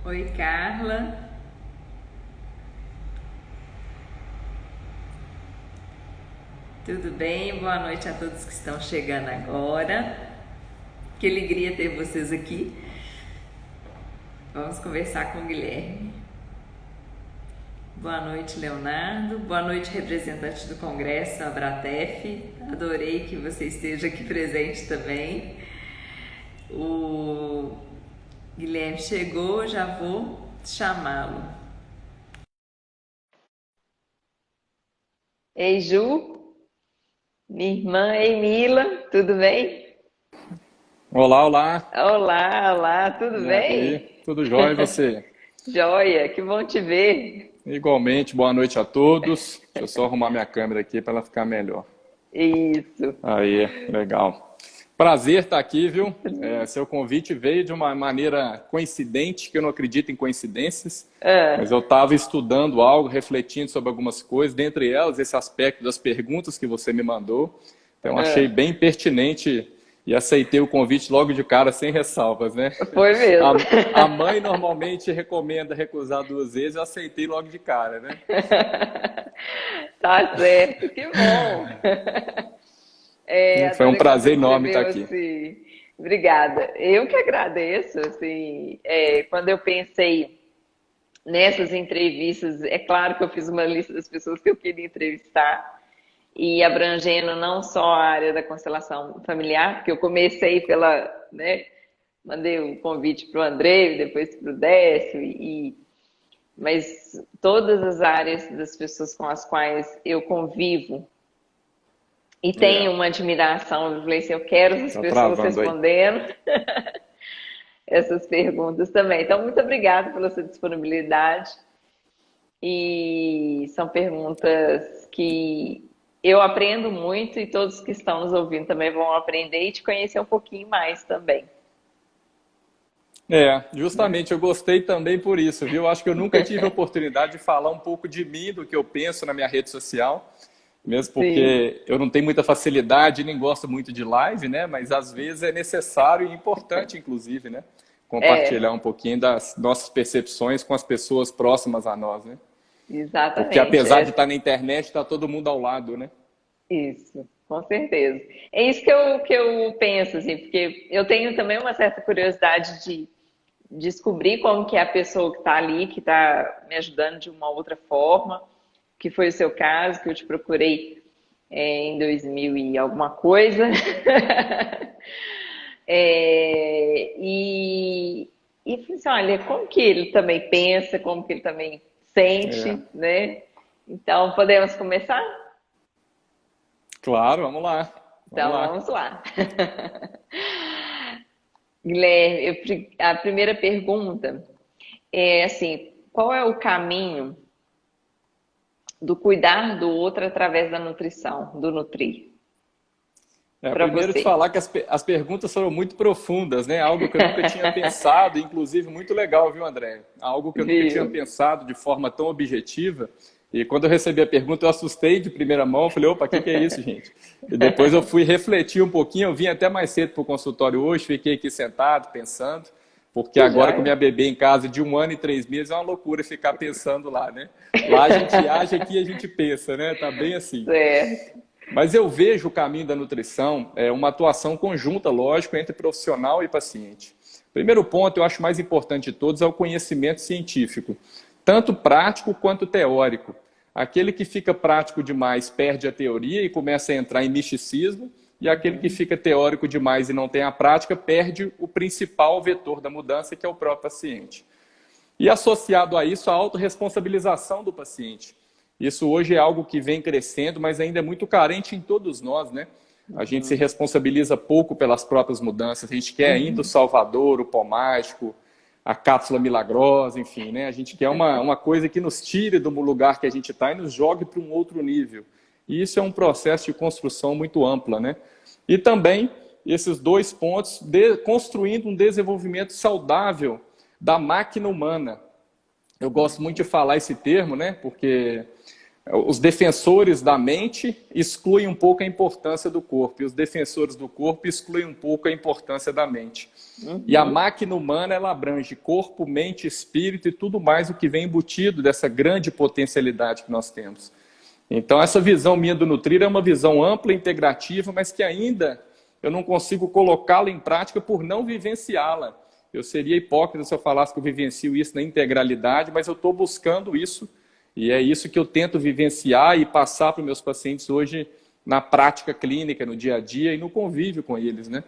Oi, Carla. Tudo bem? Boa noite a todos que estão chegando agora. Que alegria ter vocês aqui. Vamos conversar com o Guilherme. Boa noite, Leonardo. Boa noite, representante do Congresso, Abratef. Adorei que você esteja aqui presente também. O Guilherme chegou, já vou chamá-lo. Ei, Ju, minha irmã, ei, Mila, tudo bem? Olá, olá. Olá, olá, tudo E aí? bem? Tudo jóia e você? Joia, que bom te ver. Igualmente, boa noite a todos. Deixa eu só arrumar minha câmera aqui para ela ficar melhor. Isso. Aí, legal. Prazer estar aqui, viu? Seu convite veio de uma maneira coincidente, que eu não acredito em coincidências, mas Ah, eu estava estudando algo, refletindo sobre algumas coisas, dentre elas esse aspecto das perguntas que você me mandou. Então, achei ah, bem pertinente e aceitei o convite logo de cara, sem ressalvas, né? foi mesmo. A mãe normalmente recomenda recusar duas vezes, eu aceitei logo de cara, né? Tá certo, que bom. Foi um Adorei quando você prazer enorme estar escreveu aqui. assim. Obrigada. Eu que agradeço, assim, quando eu pensei nessas entrevistas, é claro que eu fiz uma lista das pessoas que eu queria entrevistar e abrangendo não só a área da constelação familiar, porque eu comecei pela, né, mandei o convite para o André, depois para o Décio, mas todas as áreas das pessoas com as quais eu convivo e É, tenho uma admiração, eu falei assim, eu quero essas tá pessoas travando aí. respondendo essas perguntas também. Então, muito obrigada pela sua disponibilidade. E são perguntas que eu aprendo muito e todos que estão nos ouvindo também vão aprender e te conhecer um pouquinho mais também. Justamente, eu gostei também por isso, viu? Acho que eu nunca tive a oportunidade de falar um pouco de mim, do que eu penso na minha rede social, mesmo Sim, porque eu não tenho muita facilidade, nem gosto muito de live, né? Mas às vezes é necessário e importante, inclusive, né? Compartilhar um é, pouquinho das nossas percepções com as pessoas próximas a nós, né? Porque exatamente. apesar de estar na internet, está todo mundo ao lado, né? Isso, com certeza. É isso que eu penso, assim, porque eu tenho também uma certa curiosidade de descobrir como que é a pessoa que está ali, que está me ajudando de uma outra forma, que foi o seu caso, que eu te procurei em 2000 e alguma coisa. E falei assim, olha, como que ele também pensa, como que ele também É, sente, né? Então, podemos começar? claro, vamos lá. Vamos Então, lá. vamos lá. Guilherme, a primeira pergunta é assim, qual é o caminho do cuidar do outro através da nutrição, do nutrir, para Primeiro te você? falar que as perguntas foram muito profundas, né? Algo que eu nunca tinha pensado, inclusive muito legal, viu, André? Algo que eu nunca tinha Viu? pensado de forma tão objetiva. E quando eu recebi a pergunta, eu assustei de primeira mão. Falei, opa, o que é isso, gente? E depois eu fui refletir um pouquinho. Eu vim até mais cedo para o consultório hoje, fiquei aqui sentado, pensando. Porque Que agora com joia. minha bebê em casa de 1 ano e 3 meses é uma loucura ficar pensando lá, né? Lá a gente age, aqui a gente pensa, né? Tá bem assim. Certo. Mas eu vejo o caminho da nutrição uma atuação conjunta, lógico, entre profissional e paciente. Primeiro ponto, eu acho mais importante de todos, é o conhecimento científico, tanto prático quanto teórico. Aquele que fica prático demais perde a teoria e começa a entrar em misticismo, e aquele que fica teórico demais e não tem a prática perde o principal vetor da mudança, que é o próprio paciente. E associado a isso, a autorresponsabilização do paciente. Isso hoje é algo que vem crescendo, mas ainda é muito carente em todos nós, né? A gente se responsabiliza pouco pelas próprias mudanças. A gente quer ainda o Salvador, o pó mágico, a cápsula milagrosa, enfim, né? A gente quer uma coisa que nos tire do lugar que a gente está e nos jogue para um outro nível. E isso é um processo de construção muito ampla, né? E também esses dois pontos, construindo um desenvolvimento saudável da máquina humana. Eu gosto muito de falar esse termo, né? Porque Os defensores da mente excluem um pouco a importância do corpo, e os defensores do corpo excluem um pouco a importância da mente. E a máquina humana, ela abrange corpo, mente, espírito e tudo mais o que vem embutido dessa grande potencialidade que nós temos. Então, essa visão minha do Nutrir é uma visão ampla, integrativa, mas que ainda eu não consigo colocá-la em prática por não vivenciá-la. Eu seria hipócrita se eu falasse que eu vivencio isso na integralidade, mas eu estou buscando isso. E é isso que eu tento vivenciar e passar para os meus pacientes hoje na prática clínica, no dia a dia e no convívio com eles, né?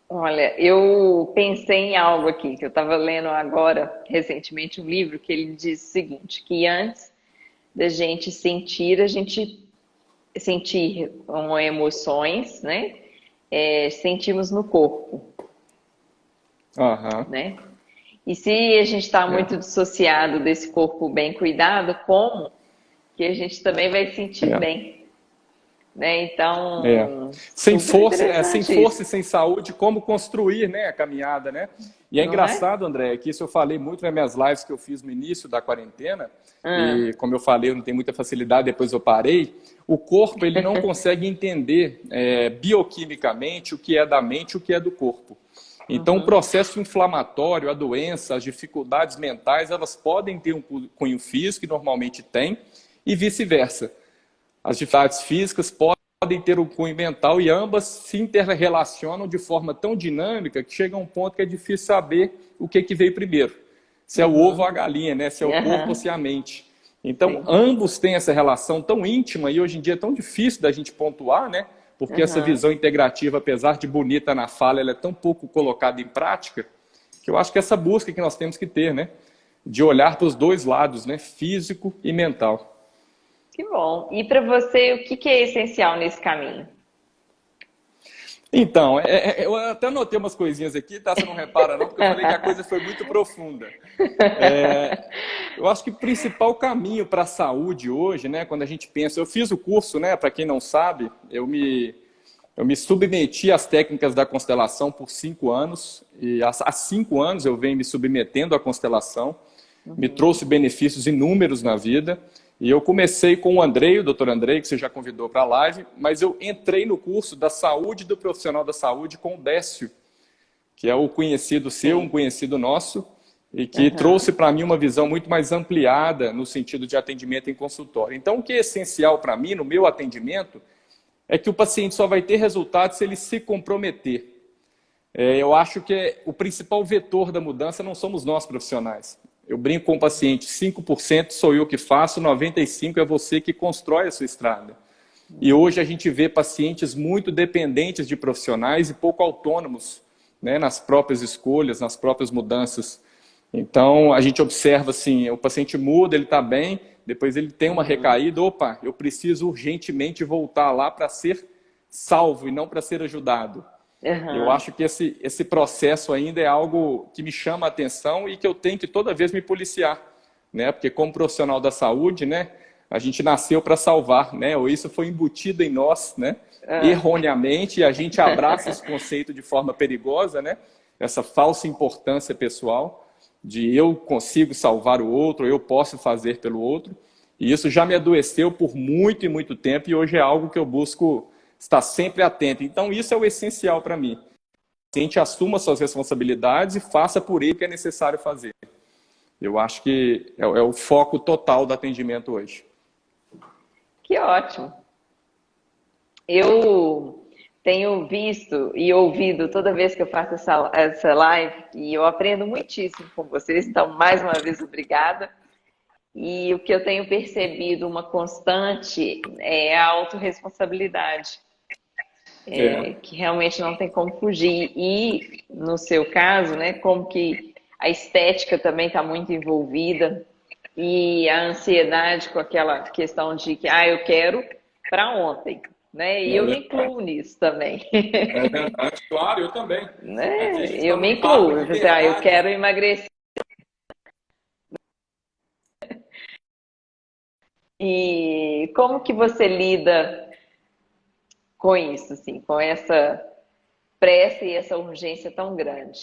Olha, eu pensei em algo aqui, que eu estava lendo agora, recentemente, um livro que ele diz o seguinte, que antes da gente sentir, a gente sentir emoções, né? Sentimos no corpo, né? E se a gente está muito dissociado desse corpo bem cuidado, como que a gente também vai sentir bem? Né? Então, sem força e sem saúde, como construir, né, a caminhada, né? E é engraçado, André, que isso eu falei muito nas minhas lives que eu fiz no início da quarentena, e como eu falei, eu não tenho muita facilidade, depois eu parei. O corpo, ele não consegue entender bioquimicamente o que é da mente e o que é do corpo. Então, o processo inflamatório, a doença, as dificuldades mentais, elas podem ter um cunho físico, que normalmente tem, e vice-versa. As dificuldades físicas podem ter um cunho mental e ambas se interrelacionam de forma tão dinâmica que chega a um ponto que é difícil saber o que veio primeiro. Se é o ovo ou a galinha, né? Se é o corpo ou se é a mente. Então, ambos têm essa relação tão íntima e hoje em dia é tão difícil da gente pontuar, né? Porque essa visão integrativa, apesar de bonita na fala, ela é tão pouco colocada em prática, que eu acho que essa busca que nós temos que ter, né? De olhar para os dois lados, né? Físico e mental. Que bom. E para você, o que é essencial nesse caminho? Então, eu até anotei umas coisinhas aqui, tá? Você não repara não, porque eu falei que a coisa foi muito profunda. Eu acho que o principal caminho para a saúde hoje, né, quando a gente pensa... Eu fiz o curso, né, para quem não sabe, eu me submeti às técnicas da constelação por 5 anos, e há 5 anos eu venho me submetendo à constelação, me trouxe benefícios inúmeros na vida. E eu comecei com o Andrei, o Dr. Andrei, que você já convidou para a live, mas eu entrei no curso da saúde do profissional da saúde com o Décio, que é o conhecido seu, um conhecido nosso, e que trouxe para mim uma visão muito mais ampliada no sentido de atendimento em consultório. Então, o que é essencial para mim, no meu atendimento, é que o paciente só vai ter resultado se ele se comprometer. Eu acho que o principal vetor da mudança não somos nós profissionais. Eu brinco com o paciente, 5% sou eu que faço, 95% é você que constrói a sua estrada. E hoje a gente vê pacientes muito dependentes de profissionais e pouco autônomos, né, nas próprias escolhas, nas próprias mudanças. Então, a gente observa assim, o paciente muda, ele está bem, depois ele tem uma recaída, opa, eu preciso urgentemente voltar lá para ser salvo e não para ser ajudado. Eu acho que esse processo ainda é algo que me chama a atenção e que eu tenho que toda vez me policiar, né? Porque como profissional da saúde, né, a gente nasceu para salvar, né? Ou isso foi embutido em nós, né? Erroneamente, e a gente abraça esse conceito de forma perigosa, né? Essa falsa importância pessoal de eu consigo salvar o outro, eu posso fazer pelo outro. E isso já me adoeceu por muito e muito tempo e hoje é algo que eu busco estar sempre atento. Então, isso é o essencial para mim. O paciente assuma suas responsabilidades e faça por ele o que é necessário fazer. Eu acho que é o foco total do atendimento hoje. Que ótimo. Eu tenho visto e ouvido toda vez que eu faço essa live e eu aprendo muitíssimo com vocês, então, mais uma vez, obrigada. E o que eu tenho percebido, uma constante, é a autorresponsabilidade. Que realmente não tem como fugir. E, no seu caso, né, como que a estética também está muito envolvida e a ansiedade com aquela questão de que, eu quero para ontem, né? E eu me incluo nisso também. É verdade, claro, eu também. Né? Eu me incluo, eu quero emagrecer. E como que você lida com isso, assim, com essa pressa e essa urgência tão grande?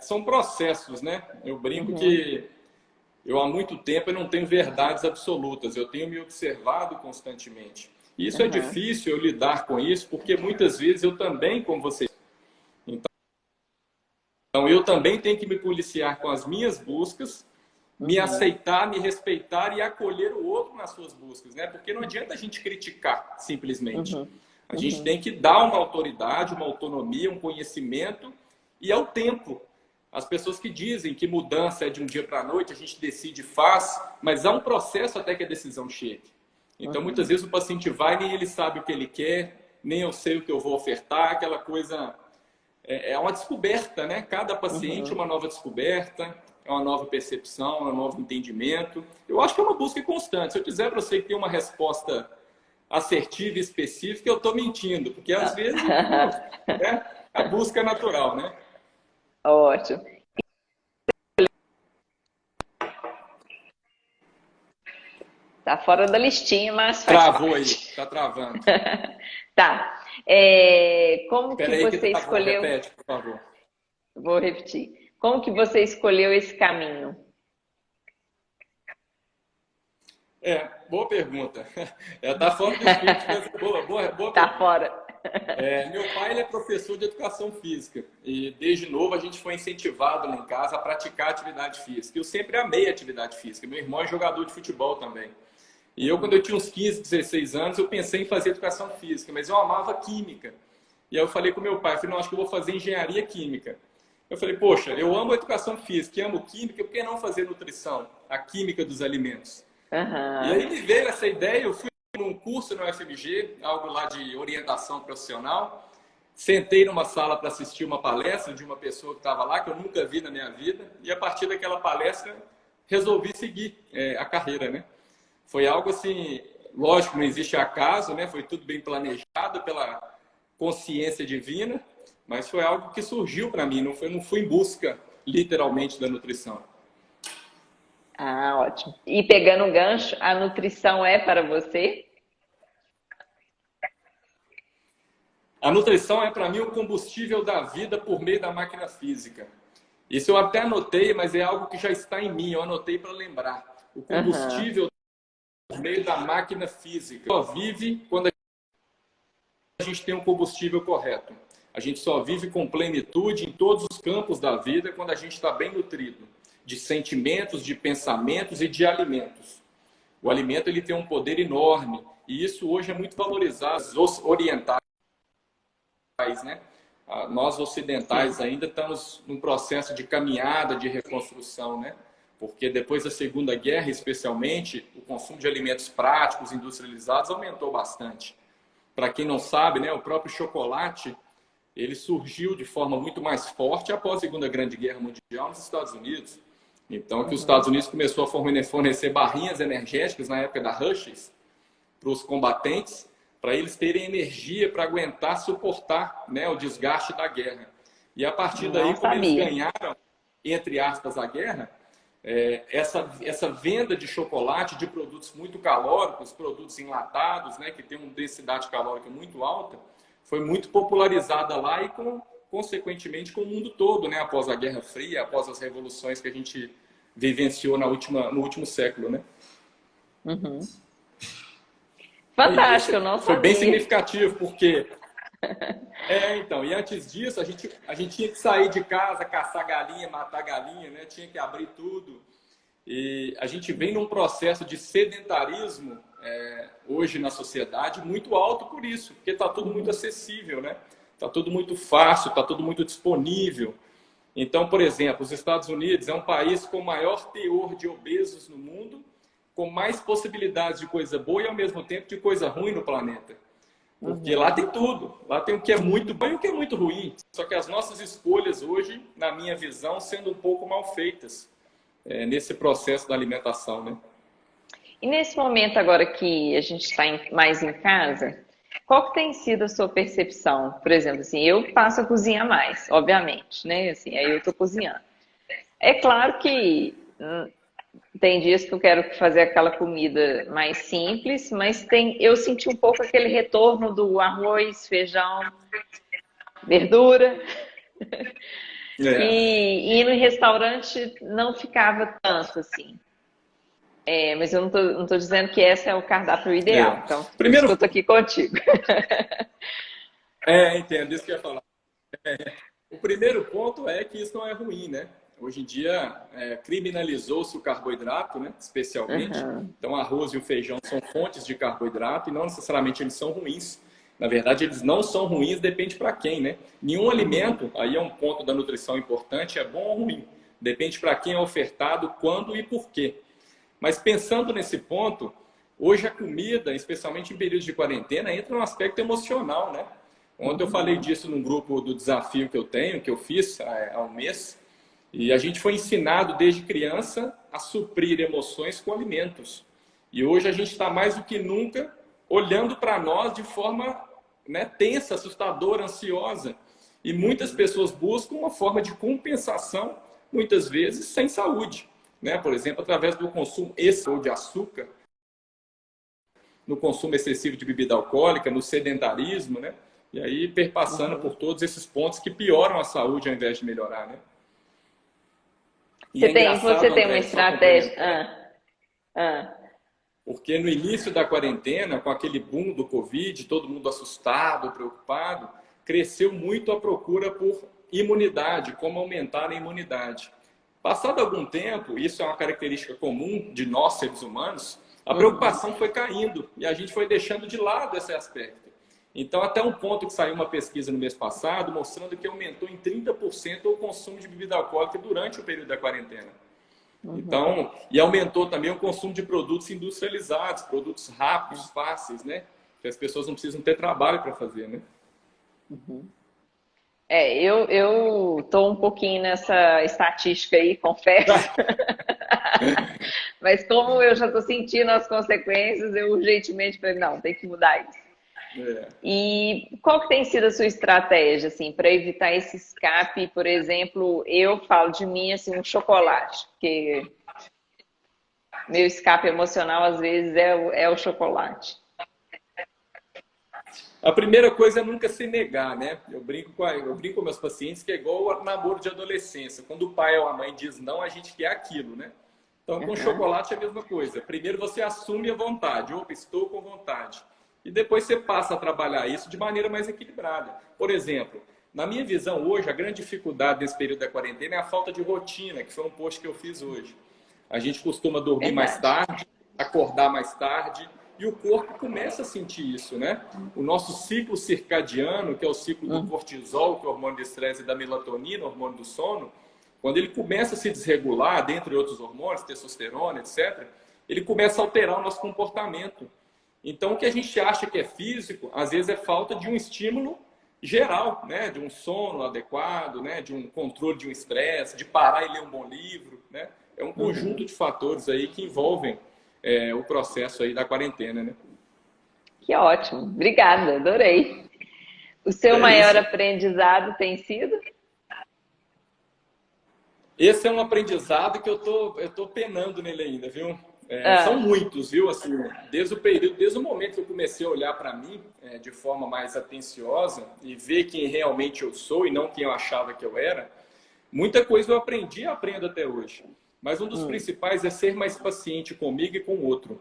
São processos, né? Eu brinco Uhum, que eu há muito tempo eu não tenho verdades absolutas, eu tenho me observado constantemente. E isso é uhum, difícil eu lidar com isso, porque muitas vezes eu também, como você, então eu também tenho que me policiar com as minhas buscas, me uhum, aceitar, me respeitar e acolher o outro nas suas buscas, né? Porque não adianta a gente criticar simplesmente. uhum, A gente uhum, tem que dar uma autoridade, uma autonomia, um conhecimento e ao tempo. As pessoas que dizem que mudança é de um dia para a noite, a gente decide e faz, mas há um processo até que a decisão chegue. Então, muitas uhum, vezes o paciente vai, nem ele sabe o que ele quer, nem eu sei o que eu vou ofertar, aquela coisa é uma descoberta, né? Cada paciente é uhum. uma nova descoberta, é uma nova percepção, é um novo entendimento. Eu acho que é uma busca constante. Se eu quiser para você que tem uma resposta assertiva e específica, eu estou mentindo, porque às vezes eu fico, né? A busca é natural, né? Ótimo. Tá fora da listinha, mas faz Travou aí, parte. tá travando. Tá. Como que Espera aí que você travou, escolheu? repete, por favor. Vou repetir. Como que você escolheu esse caminho? Boa pergunta. Tá fora do script, mas boa Tá pergunta. fora. Meu pai ele é professor de educação física e desde novo a gente foi incentivado lá em casa a praticar atividade física. Eu sempre amei atividade física. Meu irmão é jogador de futebol também. E eu, quando eu tinha uns 15, 16 anos, eu pensei em fazer educação física, mas eu amava química. E aí eu falei com meu pai, falei, não, acho que eu vou fazer engenharia química. Eu falei, poxa, eu amo educação física e amo química, por que não fazer nutrição, a química dos alimentos? E aí Aham. me veio essa ideia, eu fui num curso no UFMG, algo lá de orientação profissional, sentei numa sala para assistir uma palestra de uma pessoa que estava lá, que eu nunca vi na minha vida, e a partir daquela palestra resolvi seguir a carreira, né? Foi algo assim, lógico, não existe acaso, né? Foi tudo bem planejado pela consciência divina, mas foi algo que surgiu para mim, não fui em busca literalmente da nutrição. Ah, ótimo. E pegando um gancho, a nutrição é para você? A nutrição é para mim o combustível da vida por meio da máquina física. Isso eu até anotei, mas é algo que já está em mim, eu anotei para lembrar. O Aham. combustível por meio da máquina física. Só vive quando a gente tem um combustível correto. A gente só vive com plenitude em todos os campos da vida quando a gente está bem nutrido de sentimentos, de pensamentos e de alimentos. O alimento ele tem um poder enorme e isso hoje é muito valorizado. Os orientais, né? Nós ocidentais Sim. ainda estamos num processo de caminhada, de reconstrução, né? Porque depois da Segunda Guerra, especialmente, o consumo de alimentos práticos, industrializados, aumentou bastante. Para quem não sabe, né, o próprio chocolate ele surgiu de forma muito mais forte após a Segunda Grande Guerra Mundial nos Estados Unidos. Então, que os Estados Uhum. Unidos começou a fornecer barrinhas energéticas na época da Hershey's para os combatentes, para eles terem energia para aguentar, suportar, né, o desgaste da guerra. E a partir daí, Não como eles sabia. ganharam, entre aspas, a guerra, essa venda de chocolate, de produtos muito calóricos, produtos enlatados, né, que tem uma densidade calórica muito alta, foi muito popularizada lá e, consequentemente, com o mundo todo, né, após a Guerra Fria, após as revoluções que a gente vivenciou no último século. Né? Uhum. E Fantástico, esse eu não foi bem sabia. significativo, porque e antes disso, a gente tinha que sair de casa, caçar galinha, matar galinha, né? Tinha que abrir tudo. E a gente vem num processo de sedentarismo hoje na sociedade muito alto por isso, porque está tudo muito Uhum. acessível, né? Está tudo muito fácil, está tudo muito disponível. Então, por exemplo, os Estados Unidos é um país com o maior teor de obesos no mundo, com mais possibilidades de coisa boa e ao mesmo tempo de coisa ruim no planeta. Porque lá Uhum. tem tudo. Lá tem o que é muito bom e o que é muito ruim. Só que as nossas escolhas hoje, na minha visão, sendo um pouco mal feitas nesse processo da alimentação, né? E nesse momento agora que a gente está mais em casa, qual que tem sido a sua percepção? Por exemplo, assim, eu passo a cozinhar mais, obviamente, né? Assim, aí eu estou cozinhando. É claro que tem dias que eu quero fazer aquela comida mais simples, mas eu senti um pouco aquele retorno do arroz, feijão, verdura. E ir no restaurante não ficava tanto assim. Mas eu não tô dizendo que esse é o cardápio ideal. Então, por isso que eu tô aqui contigo. Entendo, isso que eu ia falar. O primeiro ponto é que isso não é ruim, né? Hoje em dia, criminalizou-se o carboidrato, né? Especialmente. Então, arroz e o feijão são fontes de carboidrato e não necessariamente eles são ruins. Na verdade, eles não são ruins, depende para quem, né? Nenhum alimento, aí é um ponto da nutrição importante, é bom ou ruim. Depende para quem é ofertado, quando e por quê. Mas pensando nesse ponto, hoje a comida, especialmente em períodos de quarentena, entra no aspecto emocional, né? Ontem eu falei disso num grupo do desafio que eu tenho, que eu fiz há um mês, e a gente foi ensinado desde criança a suprir emoções com alimentos. E hoje a gente está mais do que nunca olhando para nós de forma, né, tensa, assustadora, ansiosa. E muitas pessoas buscam uma forma de compensação, muitas vezes sem saúde. Né? Por exemplo, através do consumo excessivo de açúcar, no consumo excessivo de bebida alcoólica, no sedentarismo, né? E aí perpassando por todos esses pontos que pioram a saúde ao invés de melhorar, né? Você tem uma estratégia. Porque no início da quarentena, com aquele boom do Covid, todo mundo assustado, preocupado, cresceu muito a procura por imunidade, como aumentar a imunidade. Passado algum tempo, isso é uma característica comum de nós, seres humanos, a preocupação foi caindo e a gente foi deixando de lado esse aspecto. Então, até um ponto que saiu uma pesquisa no mês passado, mostrando que aumentou em 30% o consumo de bebida alcoólica durante o período da quarentena. Então, e aumentou também o consumo de produtos industrializados, produtos rápidos, fáceis, né? Que as pessoas não precisam ter trabalho para fazer, né? Eu tô um pouquinho nessa estatística aí, confesso. Mas como eu já tô sentindo as consequências, eu urgentemente falei, não, tem que mudar isso. E qual que tem sido a sua estratégia, assim, para evitar esse escape? Por exemplo, eu falo de mim, assim, um chocolate, porque meu escape emocional, às vezes, é o chocolate. A primeira coisa é nunca se negar, né? Eu brinco com meus pacientes que é igual ao namoro de adolescência. Quando o pai ou a mãe diz não, a gente quer aquilo, né? Então, com chocolate é a mesma coisa. Primeiro você assume a vontade. Opa, estou com vontade. E depois você passa a trabalhar isso de maneira mais equilibrada. Por exemplo, na minha visão hoje, a grande dificuldade nesse período da quarentena é a falta de rotina, que foi um post que eu fiz hoje. A gente costuma dormir mais tarde, acordar mais tarde, e o corpo começa a sentir isso, né? O nosso ciclo circadiano, que é o ciclo do cortisol, que é o hormônio de estresse, e da melatonina, o hormônio do sono, quando ele começa a se desregular, dentre outros hormônios, testosterona, etc., ele começa a alterar o nosso comportamento. Então, o que a gente acha que é físico, às vezes é falta de um estímulo geral, né? De um sono adequado, né? De um controle de um estresse, de parar e ler um bom livro, né? É um conjunto de fatores aí que envolvem o processo aí da quarentena, né? Que ótimo, obrigada, adorei. O seu maior aprendizado tem sido? Esse é um aprendizado que eu tô penando nele ainda, viu? São muitos, viu? Assim, desde o momento que eu comecei a olhar para mim de forma mais atenciosa e ver quem realmente eu sou e não quem eu achava que eu era, muita coisa eu aprendi e aprendo até hoje. Mas um dos principais é ser mais paciente comigo e com o outro.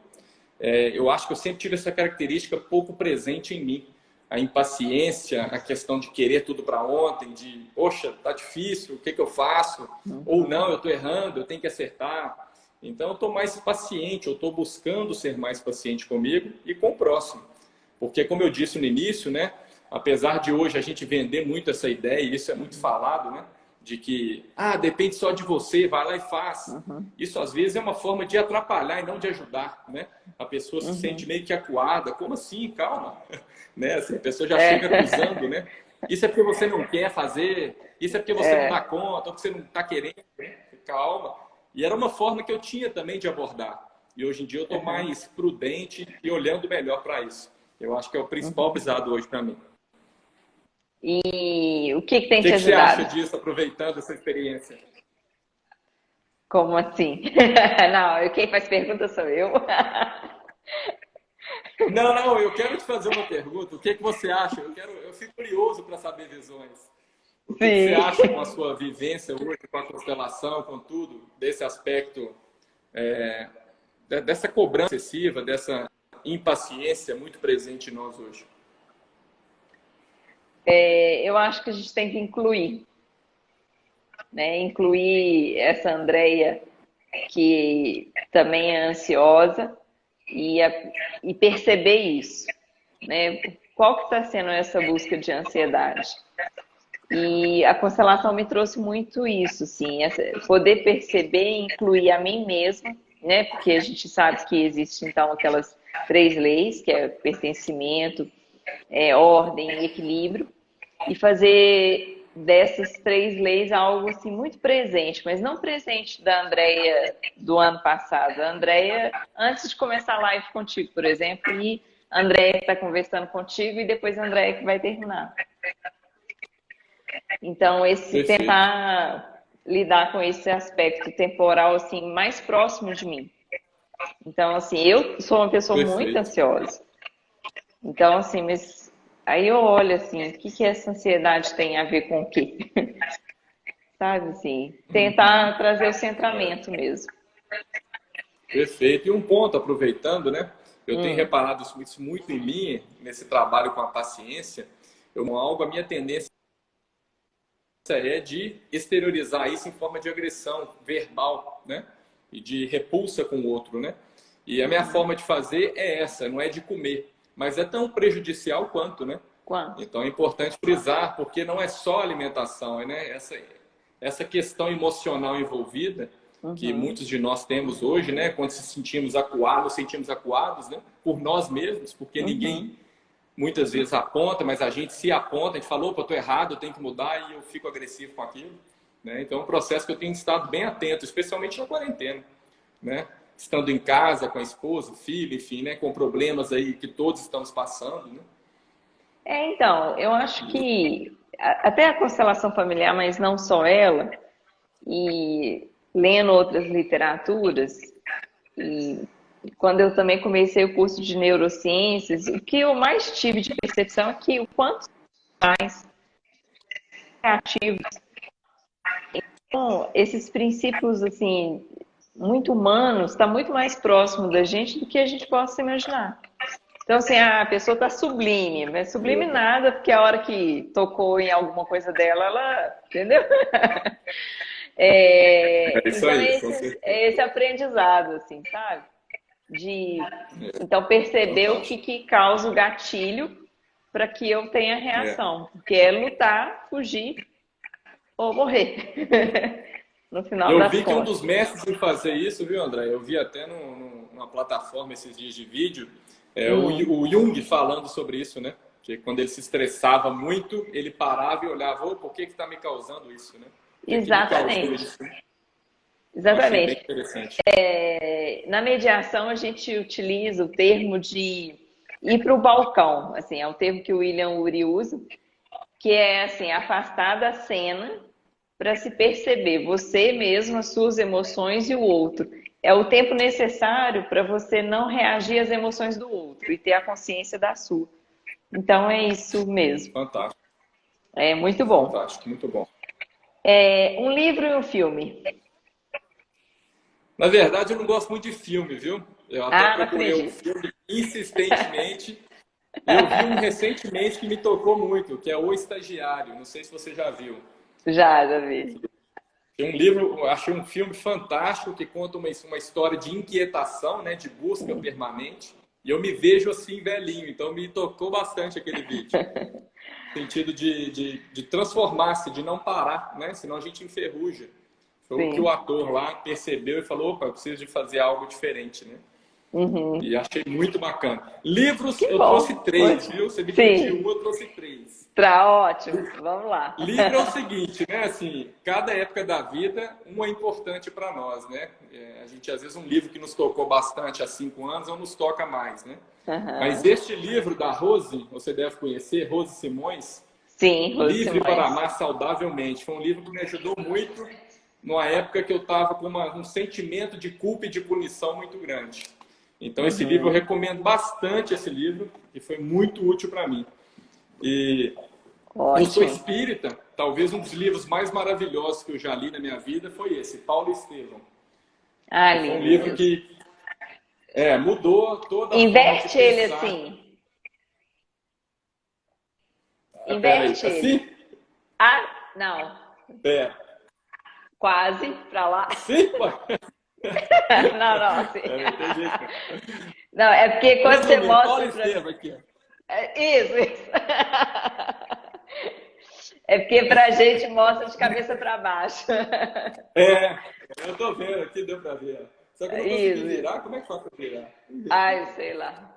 Eu acho que eu sempre tive essa característica pouco presente em mim. A impaciência, a questão de querer tudo para ontem, de, poxa, tá difícil, o que eu faço? Ou não, eu estou errando, eu tenho que acertar. Então, eu estou mais paciente, eu estou buscando ser mais paciente comigo e com o próximo. Porque, como eu disse no início, né, apesar de hoje a gente vender muito essa ideia, e isso é muito falado, né, de que, depende só de você, vai lá e faz. Isso, às vezes, é uma forma de atrapalhar e não de ajudar, né? A pessoa se sente meio que acuada. Como assim? Calma. Né? Assim, a pessoa já chega acusando, né? Isso é porque você não quer fazer, isso é porque você não dá conta, ou porque você não está querendo. Né? Calma. E era uma forma que eu tinha também de abordar. E hoje em dia eu estou mais prudente e olhando melhor para isso. Eu acho que é o principal aprendizado hoje para mim. E o que tem te ajudado? O que você acha disso, aproveitando essa experiência? Como assim? Não, quem faz pergunta sou eu. Não, eu quero te fazer uma pergunta. O que você acha? Eu fico curioso para saber visões. O que você Sim. acha com a sua vivência hoje, com a constelação, com tudo, desse aspecto, dessa cobrança excessiva, dessa impaciência muito presente em nós hoje? Eu acho que a gente tem que incluir, né? Incluir essa Andreia que também é ansiosa e perceber isso, né? Qual que está sendo essa busca de ansiedade? E a constelação me trouxe muito isso, sim, poder perceber e incluir a mim mesma, né? Porque a gente sabe que existem, então, aquelas 3 leis, que é pertencimento, ordem e equilíbrio, e fazer dessas 3 leis algo assim muito presente, mas não presente da Andreia do ano passado. A Andreia, antes de começar a live contigo, por exemplo, e a Andreia que está conversando contigo e depois a Andreia que vai terminar. Então, tentar lidar com esse aspecto temporal assim mais próximo de mim. Então, assim, eu sou uma pessoa muito ansiosa. Então, assim, mas aí eu olho assim, o que essa ansiedade tem a ver com o quê? Sabe, assim, tentar trazer o centramento mesmo. Perfeito. E um ponto, aproveitando, né? Eu tenho reparado isso muito em mim, nesse trabalho com a paciência. A minha tendência é de exteriorizar isso em forma de agressão verbal, né? E de repulsa com o outro, né? E a minha forma de fazer é essa, não é de comer, mas é tão prejudicial quanto, né? Então é importante frisar, porque não é só alimentação, né? Essa questão emocional envolvida, que muitos de nós temos hoje, né? Quando se sentimos acuados, né? Por nós mesmos, porque ninguém muitas vezes aponta, mas a gente se aponta, a gente falou, opa, eu estou errado, eu tenho que mudar e eu fico agressivo com aquilo. Né? Então é um processo que eu tenho estado bem atento, especialmente na quarentena. Né? Estando em casa com a esposa, filho, enfim, né? Com problemas aí que todos estamos passando. Né? Então, eu acho que até a constelação familiar, mas não só ela, e lendo outras literaturas, e quando eu também comecei o curso de neurociências, o que eu mais tive de percepção é que o quanto mais criativos. Então, esses princípios, assim, muito humanos, está muito mais próximo da gente do que a gente possa imaginar. Então, assim, a pessoa está sublime, mas sublime nada, porque a hora que tocou em alguma coisa dela, ela, entendeu? Isso Então, aí, esse aprendizado, assim, sabe? Então, perceber o que causa o gatilho para que eu tenha reação. Porque é lutar, fugir ou morrer. No final das contas. Eu vi que um dos mestres em fazer isso, viu, André? Eu vi até numa plataforma esses dias de vídeo, o Jung falando sobre isso, né? Que quando ele se estressava muito, ele parava e olhava, oh, por que está me causando isso, né? Exatamente. Isso? Exatamente. Bem interessante. Na mediação, a gente utiliza o termo de ir para o balcão. Assim, é um termo que o William Ury usa, que é assim, afastar da cena para se perceber você mesmo, as suas emoções e o outro. É o tempo necessário para você não reagir às emoções do outro e ter a consciência da sua. Então, é isso mesmo. Fantástico. É muito bom. Fantástico, muito bom. Um livro e um filme. Na verdade, eu não gosto muito de filme, viu? Eu até procurei um acredito. filme insistentemente. Eu vi um recentemente que me tocou muito, que é O Estagiário. Não sei se você já viu. Já vi. Tem um livro, achei um filme fantástico que conta uma história de inquietação, né, de busca permanente. E eu me vejo assim, velhinho. Então, me tocou bastante aquele vídeo. No sentido de transformar-se, de não parar, né? Senão a gente enferruja. Foi o que o ator lá percebeu e falou, opa, eu preciso de fazer algo diferente, né? E achei muito bacana. Livros, trouxe 3, viu? Você me pediu eu trouxe 3. Tá ótimo, vamos lá. Livro é o seguinte, né? Assim, cada época da vida, um é importante para nós, né? A gente, às vezes, um livro que nos tocou bastante há 5 anos, não nos toca mais, né? Mas este livro da Rose, você deve conhecer, Rose Simões. Sim, Rose Livre Simões. para Amar Saudavelmente. Foi um livro que me ajudou muito numa época que eu estava com um sentimento de culpa e de punição muito grande. Então, esse livro, eu recomendo bastante esse livro, que foi muito útil para mim. E eu sou espírita, talvez um dos livros mais maravilhosos que eu já li na minha vida foi esse, Paulo Estevam. Ah, Foi um lindo. livro que mudou toda a Inverte forma de ele pensar. assim. Peraí, Inverte ele. assim? Ah, não. É. Quase pra lá. Sim, pô. Não, não, assim. Não tem jeito. Não, é porque quando você Resumindo, Paulo mostra. Estevam aqui, ó. Isso. É porque pra gente mostra de cabeça pra baixo. Eu tô vendo aqui, deu pra ver. Só que eu não consegui Isso. virar, como é que faz pra virar? Ai, sei lá.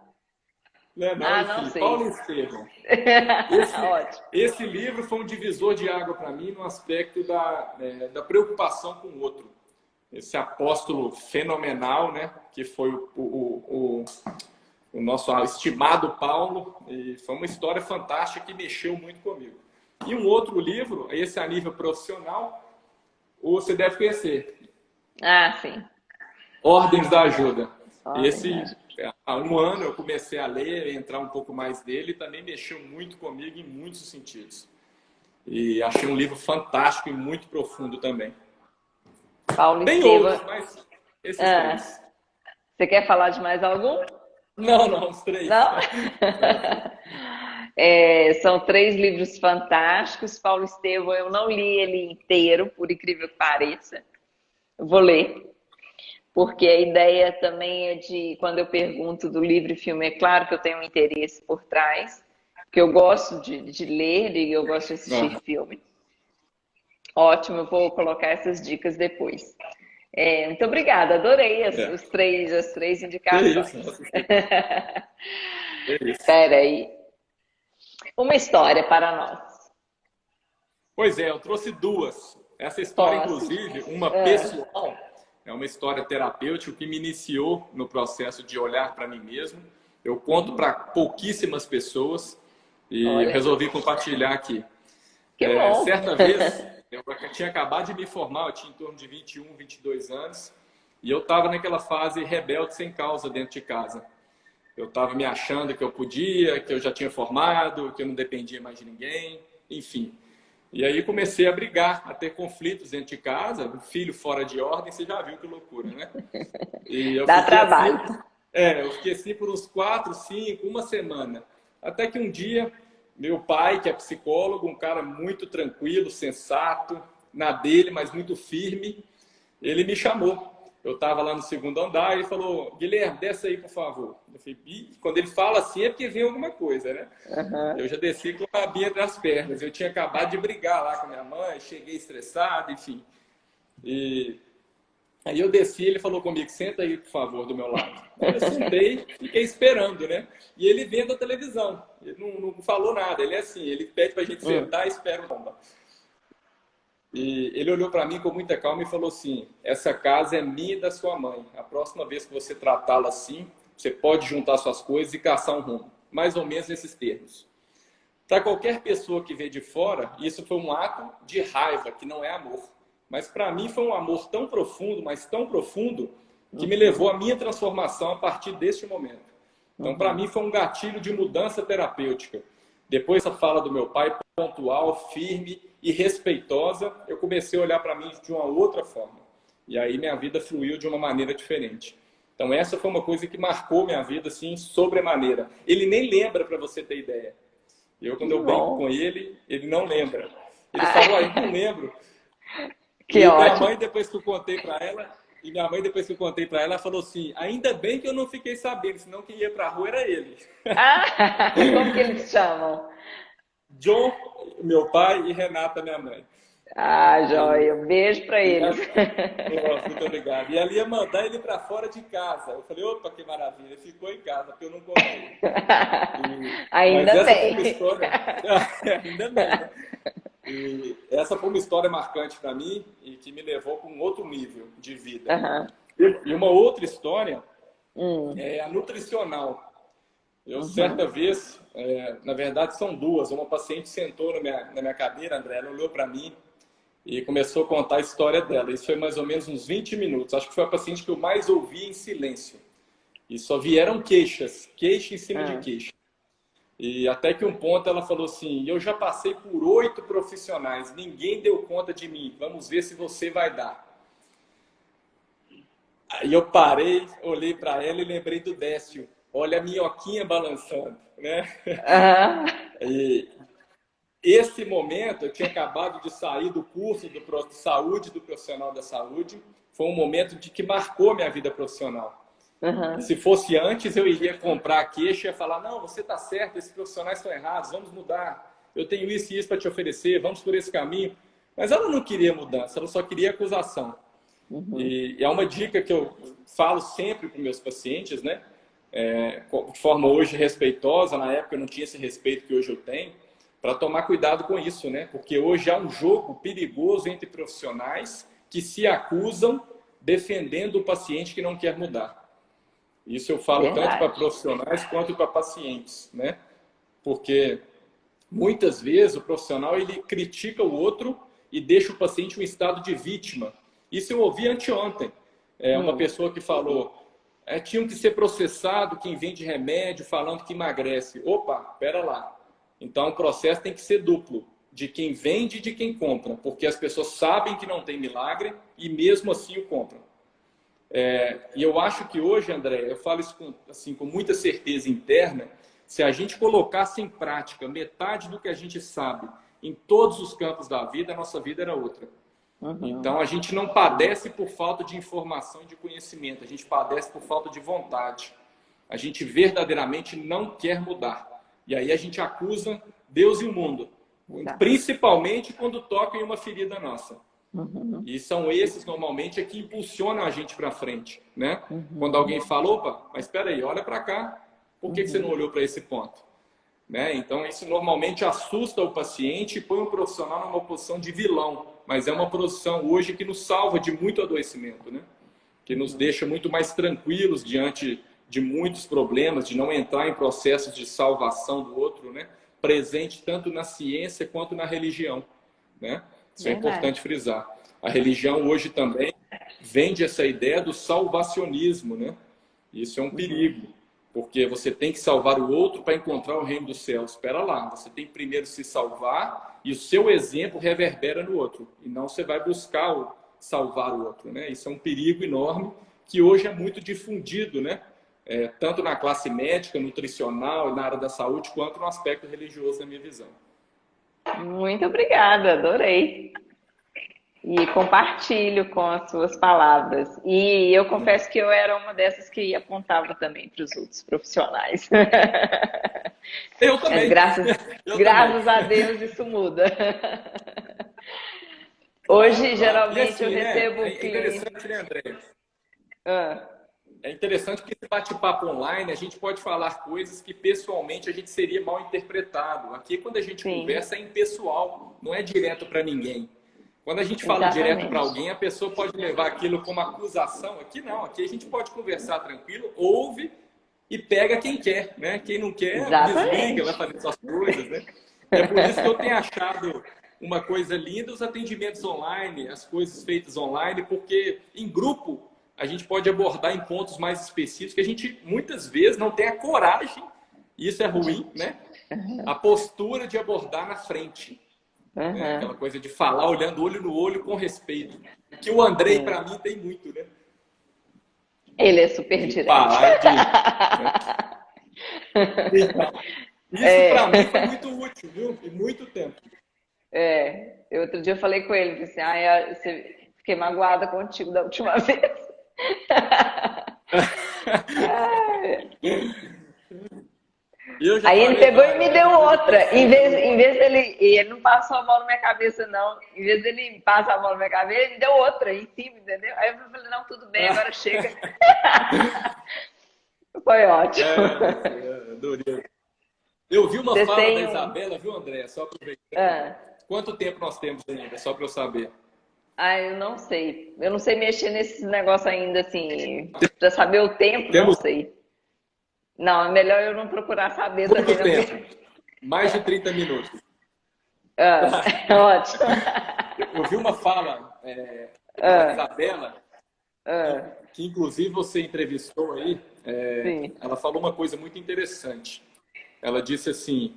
Não, Não enfim, sei. Paulo Estevam. Ótimo. Esse livro foi um divisor de água para mim no aspecto da preocupação com o outro. Esse apóstolo fenomenal, né, que foi o nosso estimado Paulo, e foi uma história fantástica que mexeu muito comigo. E um outro livro, esse a nível profissional, você deve conhecer. Ah, sim. Ordens da Ajuda. Ordens Esse, da Ajuda. há um ano eu comecei a ler, entrar um pouco mais dele, e também mexeu muito comigo em muitos sentidos. E achei um livro fantástico e muito profundo também. Paulo Tem Estevam. outros, mas esses três. Você quer falar de mais algum? Não, os três. Não? São 3 livros fantásticos. Paulo Estevam, eu não li ele inteiro, por incrível que pareça. Eu vou ler. Porque a ideia também é de, quando eu pergunto do livro e filme, é claro que eu tenho um interesse por trás, porque eu gosto de ler e eu gosto de assistir filme. Ótimo, eu vou colocar essas dicas depois. Muito obrigada, adorei as 3 indicações. Espera aí. Uma história para nós. Pois é, eu trouxe 2. Essa história, inclusive, uma pessoal, é uma história terapêutica que me iniciou no processo de olhar para mim mesmo. Eu conto para pouquíssimas pessoas e eu resolvi compartilhar aqui. Que bom. Certa vez, eu tinha acabado de me formar, eu tinha em torno de 21, 22 anos, e eu estava naquela fase rebelde sem causa dentro de casa. Eu estava me achando que eu podia, que eu já tinha formado, que eu não dependia mais de ninguém, enfim. E aí comecei a brigar, a ter conflitos dentro de casa, um filho fora de ordem, você já viu que loucura, né? E eu Dá trabalho. Assim, eu fiquei assim por uns 4, 5, uma semana. Até que um dia, meu pai, que é psicólogo, um cara muito tranquilo, sensato, na dele, mas muito firme, ele me chamou. Eu estava lá no 2º andar e ele falou, Guilherme, desce aí, por favor. Eu falei, quando ele fala assim é porque vem alguma coisa, né? Eu já desci com a rabinha entre as pernas. Eu tinha acabado de brigar lá com a minha mãe, cheguei estressado, enfim. E aí eu desci, ele falou comigo, senta aí, por favor, do meu lado. Aí eu sentei, fiquei esperando, né? E ele vendo a televisão. Ele não falou nada. Ele é assim, ele pede pra gente sentar e espera um bomba. E ele olhou para mim com muita calma e falou assim, essa casa é minha e da sua mãe. A próxima vez que você tratá-la assim, você pode juntar suas coisas e caçar um rumo. Mais ou menos nesses termos. Para qualquer pessoa que vê de fora, isso foi um ato de raiva, que não é amor. Mas para mim foi um amor tão profundo, mas tão profundo, que me levou à minha transformação a partir deste momento. Então, para mim, foi um gatilho de mudança terapêutica. Depois da fala do meu pai, pontual, firme e respeitosa, eu comecei a olhar para mim de uma outra forma. E aí minha vida fluiu de uma maneira diferente. Então, essa foi uma coisa que marcou minha vida, assim, sobremaneira. Ele nem lembra, para você ter ideia. Quando eu brinco com ele, ele não lembra. Ele falou, eu não lembro. Que e ótimo. minha mãe, depois que eu contei para ela, ela falou assim, ainda bem que eu não fiquei sabendo, senão quem ia para a rua era ele. Como que eles chamam? John, meu pai, e Renata, minha mãe. Joia. Um beijo para eles. Muito obrigado. E ela ia mandar ele para fora de casa. Eu falei, opa, que maravilha. Ele ficou em casa, porque eu não contei. Ainda Mas essa bem. foi uma história... Ainda bem, né? E essa foi uma história marcante para mim e que me levou para um outro nível de vida. E uma outra história é a nutricional. Eu, certa vez, na verdade são 2, uma paciente sentou na minha cadeira, André, ela olhou para mim e começou a contar a história dela. Isso foi mais ou menos uns 20 minutos. Acho que foi a paciente que eu mais ouvi em silêncio. E só vieram queixas, queixa em cima de queixa. E até que um ponto ela falou assim, eu já passei por 8 profissionais, ninguém deu conta de mim, vamos ver se você vai dar. Aí eu parei, olhei para ela e lembrei do Décio, olha a minhoquinha balançando, né? Aham. E esse momento, eu tinha acabado de sair do curso de saúde, do profissional da saúde, foi um momento de que marcou a minha vida profissional. Aham. Se fosse antes, eu iria comprar a queixa e ia falar, não, você está certo, esses profissionais estão errados, vamos mudar. Eu tenho isso e isso para te oferecer, vamos por esse caminho. Mas ela não queria mudança, ela só queria acusação. E é uma dica que eu falo sempre para meus pacientes, né? De forma hoje respeitosa, na época eu não tinha esse respeito que hoje eu tenho, para tomar cuidado com isso, né? Porque hoje há um jogo perigoso entre profissionais que se acusam defendendo o paciente que não quer mudar. Isso eu falo tanto para profissionais quanto para pacientes, né? Porque muitas vezes o profissional ele critica o outro e deixa o paciente em um estado de vítima. Isso eu ouvi anteontem. Uma pessoa que falou, tinham que ser processado quem vende remédio falando que emagrece. Opa, pera lá. Então o processo tem que ser duplo, de quem vende e de quem compra, porque as pessoas sabem que não tem milagre e mesmo assim o compram. E eu acho que hoje, André, eu falo isso com muita certeza interna, se a gente colocasse em prática metade do que a gente sabe em todos os campos da vida, a nossa vida era outra. Então, a gente não padece por falta de informação e de conhecimento, a gente padece por falta de vontade. A gente verdadeiramente não quer mudar. E aí a gente acusa Deus e o mundo, principalmente quando toca em uma ferida nossa. E são esses, normalmente, que impulsionam a gente para frente, né? Quando alguém fala, opa, mas espera aí, olha para cá, por que você não olhou para esse ponto? Né? Então, isso normalmente assusta o paciente e põe o profissional numa posição de vilão, mas é uma posição hoje que nos salva de muito adoecimento, né? Que nos deixa muito mais tranquilos diante de muitos problemas, de não entrar em processos de salvação do outro, né? Presente tanto na ciência quanto na religião, né? Isso é importante frisar. A religião hoje também vende essa ideia do salvacionismo, né? Isso é um perigo, porque você tem que salvar o outro para encontrar o reino dos céus. Espera lá, você tem que primeiro se salvar e o seu exemplo reverbera no outro. E não você vai buscar salvar o outro, né? Isso é um perigo enorme que hoje é muito difundido, né? Tanto na classe médica, nutricional e na área da saúde, quanto no aspecto religioso, na minha visão. Muito obrigada, adorei. E compartilho com as suas palavras. E eu confesso que eu era uma dessas que apontava também para os outros profissionais. Eu também. Mas graças a Deus isso muda. Hoje, geralmente, assim, eu recebo... É interessante, né, André? É interessante que esse bate-papo online a gente pode falar coisas que pessoalmente a gente seria mal interpretado. Aqui, quando a gente conversa, é impessoal, não é direto para ninguém. Quando a gente fala direto para alguém, a pessoa pode levar aquilo como acusação. Aqui não, aqui a gente pode conversar tranquilo, ouve e pega quem quer, né? Quem não quer, desliga, vai fazer suas coisas, né? É por isso que eu tenho achado uma coisa linda os atendimentos online, as coisas feitas online, porque em grupo a gente pode abordar em pontos mais específicos que a gente muitas vezes não tem a coragem, e isso é ruim, né? A postura de abordar na frente. Né? Aquela coisa de falar olhando olho no olho com respeito. Que o Andrei, para mim, tem muito, né? Ele é super direto. Isso para mim foi muito útil, viu? E muito tempo. Outro dia eu falei com ele, disse, fiquei magoada contigo da última vez. Aí ele pegou e me deu outra. Em vez dele... Ele não passou a mão na minha cabeça, não. Em vez dele passar a mão na minha cabeça, ele me deu outra em cima, entendeu? Aí eu falei, não, tudo bem, agora chega. Foi ótimo. Adorei. Eu vi uma fala da Isabela, viu, André? Só aproveitando. Quanto tempo nós temos ainda? Só para eu saber. Eu não sei. Eu não sei mexer nesse negócio ainda, assim. Para saber o tempo, Temos... não sei. Não, é melhor eu não procurar saber também. Quanto tempo? Mais de 30 minutos. Ótimo. Eu vi uma fala da Isabela, que inclusive você entrevistou aí. Ela falou uma coisa muito interessante. Ela disse assim: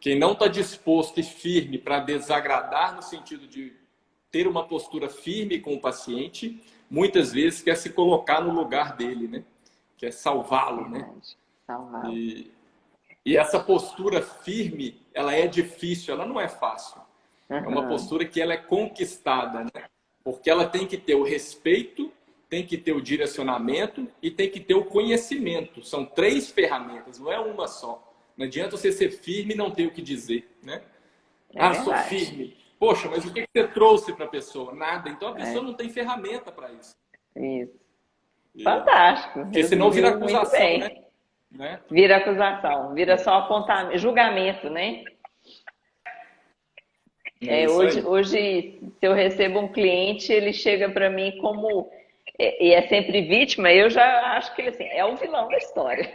quem não está disposto e firme para desagradar, no sentido de ter uma postura firme com o paciente, muitas vezes quer se colocar no lugar dele, né? Quer salvá-lo, né? Salvá-lo. E essa postura firme, ela é difícil, ela não é fácil. É uma postura que ela é conquistada, né? Porque ela tem que ter o respeito, tem que ter o direcionamento e tem que ter o conhecimento. São 3 ferramentas, não é uma só. Não adianta você ser firme e não ter o que dizer, né? Sou firme. Poxa, mas o que você trouxe para a pessoa? Nada. Então a pessoa não tem ferramenta para isso. Isso. Fantástico. Porque senão vira acusação, né? Vira acusação, vira só apontamento, julgamento, né? Hoje, se eu recebo um cliente, ele chega para mim como... E é sempre vítima, eu já acho que ele assim, é o vilão da história.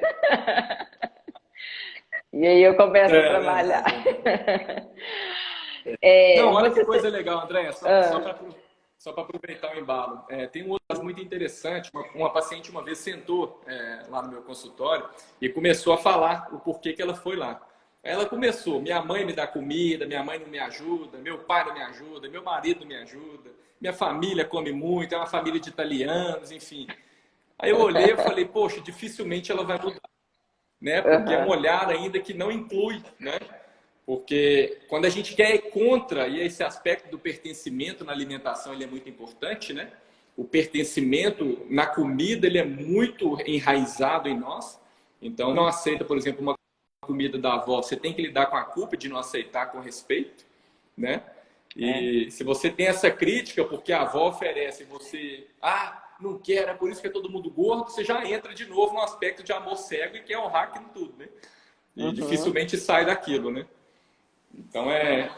E aí eu começo a trabalhar. Não, olha que coisa legal, Andréia, só para aproveitar o embalo. Tem um outro caso muito interessante. Uma paciente uma vez sentou lá no meu consultório e começou a falar o porquê que ela foi lá. Ela começou: minha mãe me dá comida, minha mãe não me ajuda, meu pai não me ajuda, meu marido não me ajuda, minha família come muito, é uma família de italianos, enfim. Aí eu olhei e falei: poxa, dificilmente ela vai mudar, né? Porque é um olhar ainda que não inclui, né? Porque quando a gente quer ir contra, e esse aspecto do pertencimento na alimentação ele é muito importante, né? O pertencimento na comida ele é muito enraizado em nós. Então, não aceita, por exemplo, uma comida da avó, você tem que lidar com a culpa de não aceitar com respeito, né? E se você tem essa crítica porque a avó oferece, você, não quer, é por isso que é todo mundo gordo, você já entra de novo no aspecto de amor cego e quer honrar aquilo tudo, né? E dificilmente sai daquilo, né? Então,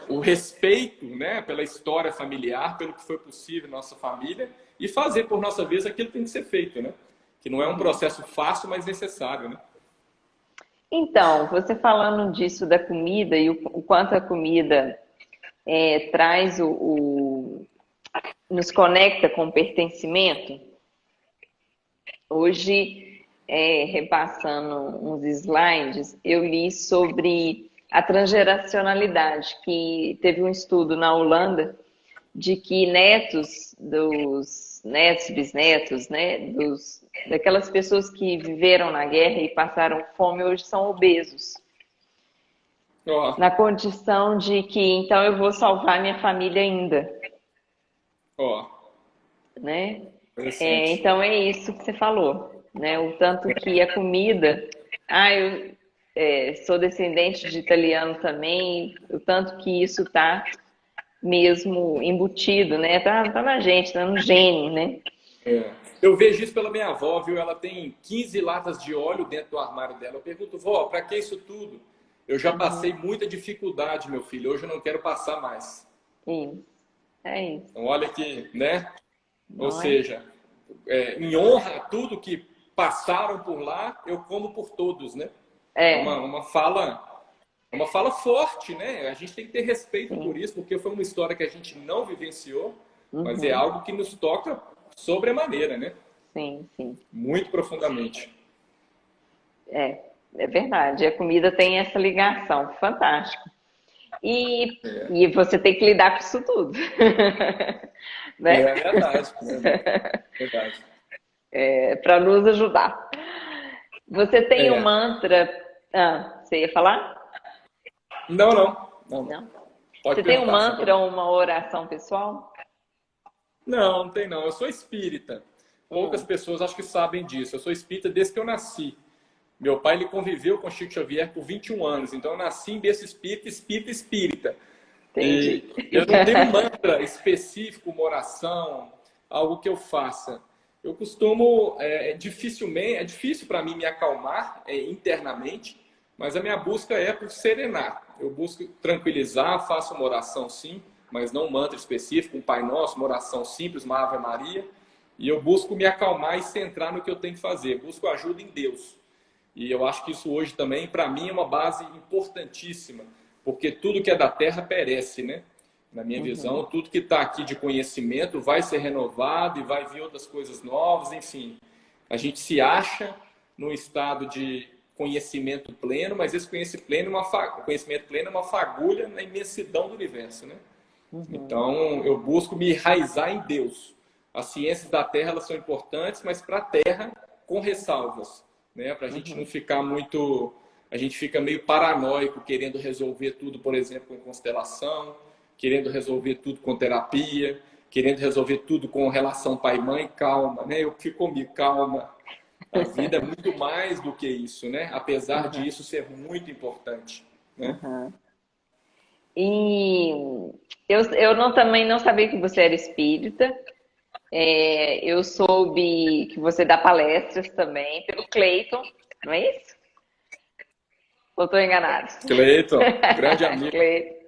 o respeito, né, pela história familiar, pelo que foi possível na nossa família, e fazer por nossa vez aquilo que tem que ser feito, né? Que não é um processo fácil, mas necessário, né? Então, você falando disso da comida e o quanto a comida traz nos conecta com o pertencimento, hoje, repassando uns slides, eu li sobre a transgeracionalidade, que teve um estudo na Holanda de que bisnetos, né, daquelas pessoas que viveram na guerra e passaram fome, hoje são obesos. Na condição de que, então, eu vou salvar minha família ainda. Né? Então, é isso que você falou, né? O tanto que a comida... eu sou descendente de italiano também, o tanto que isso tá mesmo embutido, né? Tá na gente, tá no gene, né? Eu vejo isso pela minha avó, viu? Ela tem 15 latas de óleo dentro do armário dela. Eu pergunto: vó, para que isso tudo? Eu já passei muita dificuldade, meu filho. Hoje eu não quero passar mais. Sim, é isso. Então, olha que, né? Ou seja, em honra a tudo que passaram por lá, eu como por todos, né? Uma fala forte, né? A gente tem que ter respeito por isso, porque foi uma história que a gente não vivenciou, mas é algo que nos toca sobremaneira, né? Sim, sim. Muito profundamente. É verdade. A comida tem essa ligação. Fantástico. E você tem que lidar com isso tudo. Né? É verdade. Verdade. Para nos ajudar. Você tem um mantra... você ia falar? Não. Você tem um mantra ou uma oração pessoal? Não tem não. Eu sou espírita. Poucas pessoas acho que sabem disso. Eu sou espírita desde que eu nasci. Meu pai ele conviveu com Chico Xavier por 21 anos. Então eu nasci em berço espírita. Entendi. E eu não tenho um mantra específico, uma oração, algo que eu faça. Eu costumo, é difícil para mim me acalmar internamente, mas a minha busca é por serenar. Eu busco tranquilizar, faço uma oração sim, mas não um mantra específico, um Pai Nosso, uma oração simples, uma Ave Maria. E eu busco me acalmar e centrar no que eu tenho que fazer. Busco ajuda em Deus. E eu acho que isso hoje também, para mim, é uma base importantíssima, porque tudo que é da terra perece, né? Na minha visão, tudo que está aqui de conhecimento vai ser renovado e vai vir outras coisas novas, enfim. A gente se acha num estado de conhecimento pleno, mas esse conhecimento pleno é uma fagulha na imensidão do universo, né? Então, eu busco me enraizar em Deus. As ciências da Terra, elas são importantes, mas para a Terra, com ressalvas, né? Para a gente não ficar muito... A gente fica meio paranoico, querendo resolver tudo, por exemplo, com constelação, querendo resolver tudo com terapia, querendo resolver tudo com relação pai-mãe. Calma, né? Eu fico comigo, calma. A vida é muito mais do que isso, né? Apesar disso ser muito importante, né? E eu também não sabia que você era espírita. Eu soube que você dá palestras também pelo Cleiton, não é isso? Ou estou enganado? Cleiton, grande amigo. Cleiton.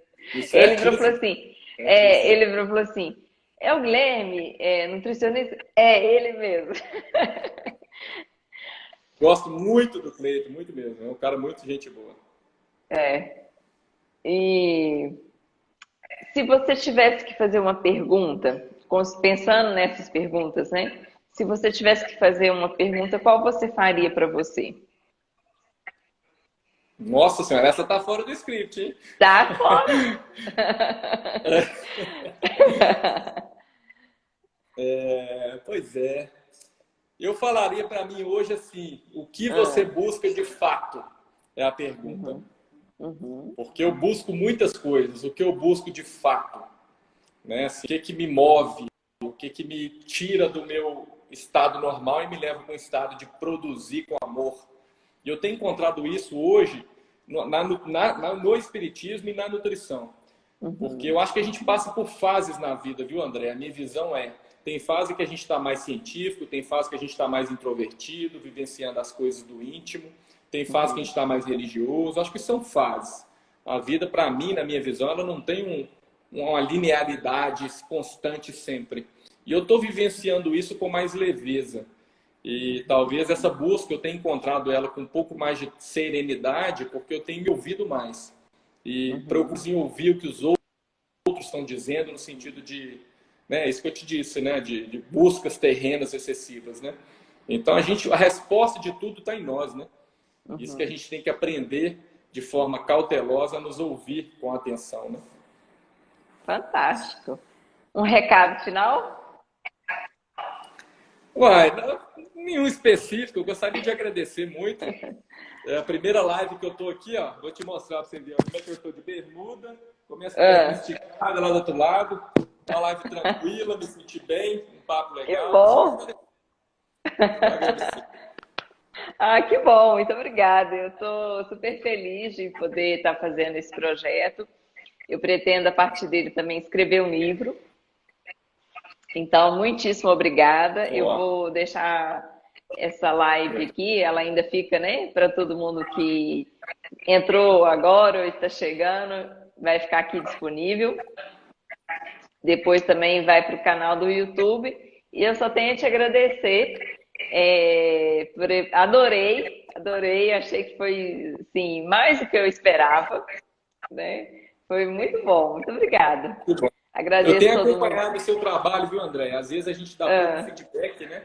Ele falou assim, é o Guilherme, nutricionista? É ele mesmo. Gosto muito do Cleiton, muito mesmo. É um cara muito gente boa. E se você tivesse que fazer uma pergunta, pensando nessas perguntas, né? Se você tivesse que fazer uma pergunta, qual você faria para você? Nossa senhora, essa tá fora do script, hein? Tá fora! Pois é. Eu falaria para mim hoje assim, o que você busca de fato é a pergunta. Porque eu busco muitas coisas, o que eu busco de fato, né? Assim, o que me move, o que me tira do meu estado normal e me leva para um estado de produzir com amor. E eu tenho encontrado isso hoje no espiritismo e na nutrição. Porque eu acho que a gente passa por fases na vida, viu, André? A minha visão tem fase que a gente está mais científico, tem fase que a gente está mais introvertido, vivenciando as coisas do íntimo, tem fase que a gente está mais religioso. Acho que são fases. A vida, para mim, na minha visão, ela não tem uma linearidade constante sempre. E eu estou vivenciando isso com mais leveza. E talvez essa busca eu tenha encontrado ela com um pouco mais de serenidade, porque eu tenho me ouvido mais. E procuro ouvir o que os outros estão dizendo, no sentido de, né, isso que eu te disse, né, de buscas terrenas excessivas, né? Então a resposta de tudo está em nós, né? Isso que a gente tem que aprender de forma cautelosa a nos ouvir com atenção, né? Fantástico. Um recado final? Uai, nenhum específico. Eu gostaria de agradecer muito. É a primeira live que eu tô aqui, ó. Vou te mostrar para você ver como é que eu estou de bermuda. Começa a esticada lá do outro lado. Uma live tranquila, me senti bem, um papo legal. Que bom! Que bom, muito obrigada. Eu estou super feliz de poder estar fazendo esse projeto. Eu pretendo, a partir dele, também escrever um livro. Então, muitíssimo obrigada. Eu vou deixar essa live aqui, ela ainda fica, né, para todo mundo que entrou agora ou está chegando, vai ficar aqui disponível. Depois também vai para o canal do YouTube. E eu só tenho a te agradecer. Adorei, achei que foi, assim, mais do que eu esperava, né? Foi muito bom, muito obrigada. Muito bom. Agradeço eu tenho todo acompanhado mundo. o seu trabalho, viu, André? Às vezes a gente dá pouco feedback, né?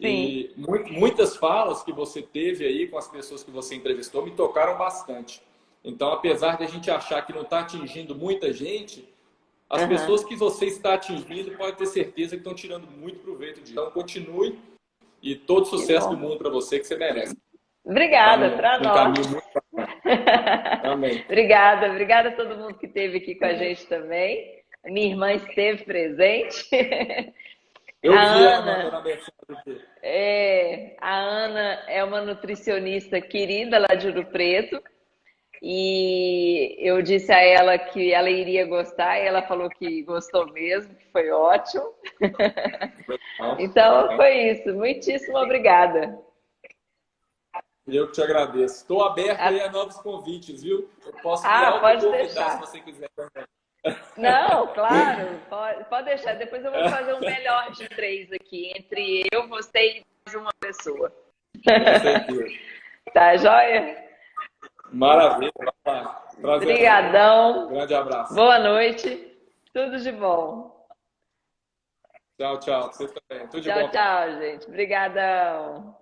Sim. E muitas falas que você teve aí com as pessoas que você entrevistou me tocaram bastante. Então, apesar de a gente achar que não está atingindo muita gente, as pessoas que você está atingindo, pode ter certeza que estão tirando muito proveito disso. Então, continue e todo sucesso do mundo para você, que você merece. Obrigada, para nós. Amém. Obrigada a todo mundo que esteve aqui com a gente também. Minha irmã esteve presente. Eu vi ela na mensagem. A Ana é uma nutricionista querida lá de Ouro Preto. E eu disse a ela que ela iria gostar, e ela falou que gostou mesmo, que foi ótimo. Então, foi isso. Muitíssimo obrigada. Eu que te agradeço. Estou aberto aí a novos convites, viu? Eu posso pode convidar deixar. se você quiser também. Não, claro, pode deixar. Depois eu vou fazer um melhor de 3 aqui, entre eu, você e mais uma pessoa. Com certeza. Tá joia? Maravilha. Prazer. Obrigadão. Grande abraço. Boa noite. Tudo de bom. Tchau, tchau. Você também. Tudo de Tchau, bom. tchau, gente. Obrigadão.